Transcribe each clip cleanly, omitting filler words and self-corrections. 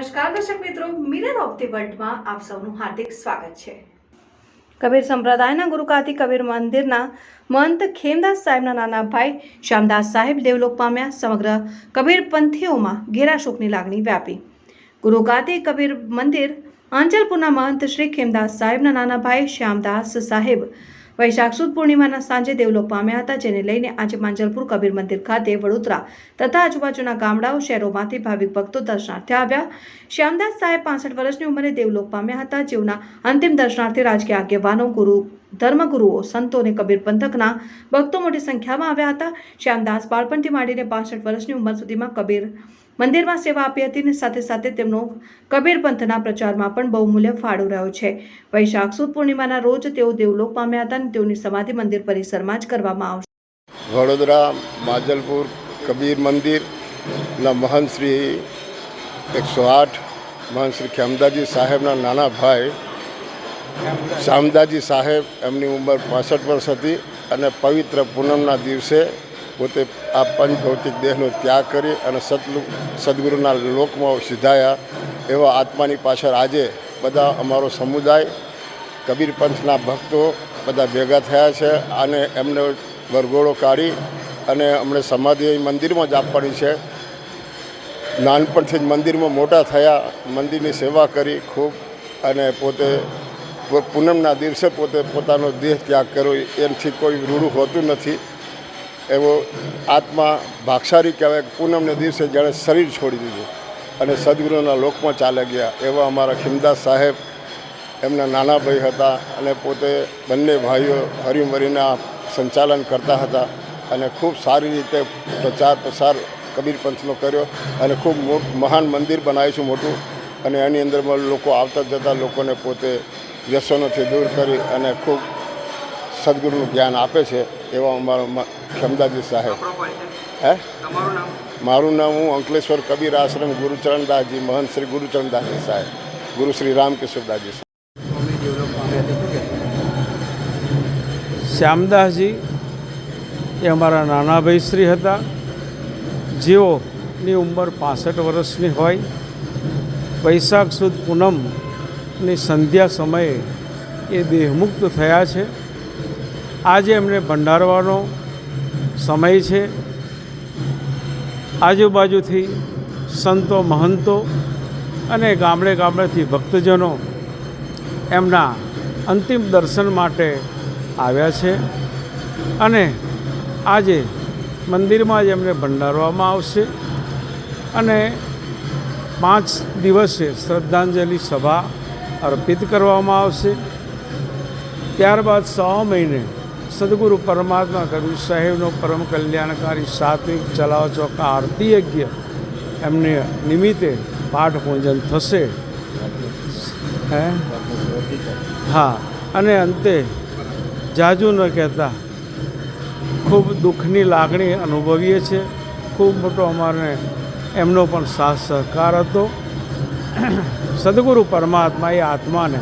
નમસ્કાર દર્શક મિત્રો, મિરર ઓફ ધી વર્લ્ડમાં આપ સૌનું હાર્દિક સ્વાગત છે। કબીર સંપ્રદાયના ગુરુકાથી કબીર મંદિરના મહંત ખેમદાસ સાહેબના નાના ભાઈ શ્યામદાસ સાહેબ દેવલોક પામ્યા। સમગ્ર કબીર પંથીઓમાં ઘેરા શોકની લાગણી વ્યાપી। ગુરુકાથી કબીર મંદિર આંચલપુરના મહંત શ્રી ખેમદાસ સાહેબના નાના ભાઈ શ્યામદાસ સાહેબ વૈશાખ સુદ પૂર્ણિમાના સાંજે દેવલોક પામ્યા હતા, જેને લઈને આજે માંજલપુર કબીર મંદિર ખાતે વડોદરા તથા આજુબાજુના ગામડાઓ શહેરોમાંથી ભાવિક ભક્તો દર્શનાર્થે આવ્યા। શ્યામદાસ સાહેબ 65 વર્ષની ઉંમરે દેવલોક પામ્યા હતા, જેઓના અંતિમ દર્શનાર્થે રાજકીય આગેવાનો, ધર્મગુરુઓ, સંતો અને કબીર પંથકના ભક્તો મોટી સંખ્યામાં આવ્યા હતા। શ્યામદાસ બાળપણથી માંડીને 65 વર્ષની ઉંમર સુધીમાં કબીર મંદિરમાં સેવા આપી હતી અને સાથે સાથે તેમનો કબીર પંથના પ્રચારમાં પણ બહુમૂલ્ય ફાળો રહ્યો છે। વૈશાખ સુદ પૂર્ણિમાના રોજ તેઓ દેવલોક પામ્યા હતા અને તેઓની સમાધિ મંદિર પરિસરમાં જ કરવામાં આવશે। વડોદરા માંજલપુર કબીર મંદિરના મહંત શ્રી 108 મહંત શ્રી ખેમદાજી સાહેબના નાના ભાઈ શ્યામદાજી સાહેબ, એમની ઉંમર 65 વર્ષ હતી અને પવિત્ર પૂનમના દિવસે પોતે આ પંચભૌતિક દેહનો ત્યાગ કરી અને સદગુરુના લોકમાં સિધાયા। એવા આત્માની પાછળ આજે બધા અમારો સમુદાય કબીર પંથના ભક્તો બધા ભેગા થયા છે અને એમને વરઘોડો કાઢી અને અમને સમાધિ મંદિરમાં જ આપવાની છે। નાનપણથી જ મંદિરમાં મોટા થયા, મંદિરની સેવા કરી ખૂબ, અને પોતે પૂનમના દિવસે પોતે પોતાનો દેહ ત્યાગ કર્યો। એનાથી કોઈ રૂડું હોતું નથી। એવો આત્મા ભાગશાળી કહેવાય। પૂનમને દિવસે જેણે શરીર છોડી દીધું અને સદગુરુના લોકમાં ચાલ્યા ગયા। એવા અમારા ખેમદાસ સાહેબ એમના નાના ભાઈ હતા અને પોતે બંને ભાઈઓ હરીમરીના સંચાલન કરતા હતા અને ખૂબ સારી રીતે પ્રચાર પ્રસાર કબીર પંથનો કર્યો અને ખૂબ મહાન મંદિર બનાવ્યું છે મોટું, અને એની અંદરમાં લોકો આવતા જતા લોકોને પોતે વ્યસનોથી દૂર કરી અને ખૂબ સદગુરુનું જ્ઞાન આપે છે। એવા અમારા ખેમદાજી સાહેબ। મારું નામ હું અંકલેશ્વર કબીર આશ્રમ ગુરુચરણદાસજી મહંત શ્રી ગુરુચરણદાસજી સાહેબ, ગુરુ શ્રી રામકિશોરદાસજી સાહેબ। શ્યામદાસજી એ અમારા નાના ભાઈ શ્રી હતા, જેઓની ઉંમર 65 વર્ષની હોય। વૈશાખ સુદ પૂનમની સંધ્યા સમયે એ દેહમુક્ત થયા છે। આજે એમને ભંડારવાનો સમય છે। આજુબાજુથી સંતો, મહંતો અને ગામડેથી ભક્તજનો એમના અંતિમ દર્શન માટે આવ્યા છે અને આજે મંદિરમાં જ એમને ભંડારવામાં આવશે અને 5 દિવસે શ્રદ્ધાંજલિ સભા અર્પિત કરવામાં આવશે। ત્યારબાદ 6 મહિને સદગુરુ પરમાત્મા કબીર સાહેબનો પરમ કલ્યાણકારી સાત્વિક ચલાવ ચોકા આરતી યજ્ઞ એમને નિમિત્તે પાઠ પૂજન થશે। હા, અને અંતે જાજુ ન કહેતા ખૂબ દુઃખની લાગણી અનુભવીએ છીએ। ખૂબ મોટો અમારે એમનો પણ સાથ સહકાર હતો। સદગુરુ પરમાત્મા એ આત્માને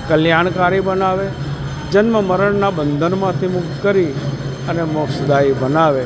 કલ્યાણકારી બનાવે, જન્મ મરણના બંધનમાંથી મુક્ત કરી અને મોક્ષદાયી બનાવે।